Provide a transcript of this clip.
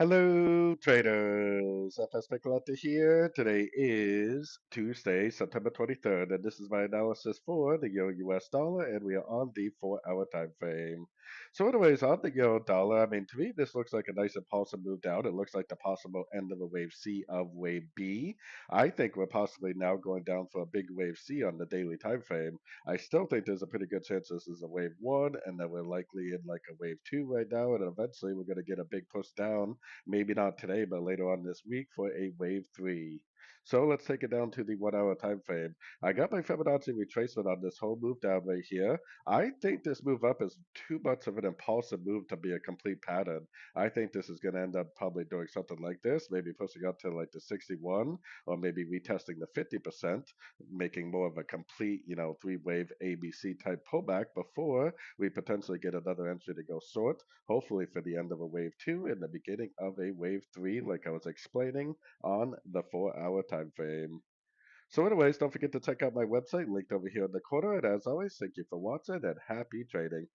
Hello, traders. FX Pip Collector here. Today is Tuesday, September 23rd, and this is my analysis for the Euro US dollar, and we are on the 4-hour time frame. So, anyways, on the Euro dollar, to me, this looks like a nice impulsive move down. It looks like the possible end of a wave C of wave B. I think we're possibly now going down for a big wave C on the daily time frame. I still think there's a pretty good chance this is a wave one, and that we're likely in like a wave two right now, and eventually we're going to get a big push down. Maybe not today, but later on this week for a wave three. So let's take it down to the 1 hour time frame. I got my Fibonacci retracement on this whole move down right here. I think this move up is too much of an impulsive move to be a complete pattern. I think this is going to end up probably doing something like this, maybe pushing up to like the 61, or maybe retesting the 50%, making more of a complete, three wave ABC type pullback before we potentially get another entry to go short, hopefully for the end of a wave two and the beginning of a wave three, like I was explaining on the 4 hour time frame. So, anyways, don't forget to check out my website linked over here in the corner. And as always, thank you for watching and happy trading.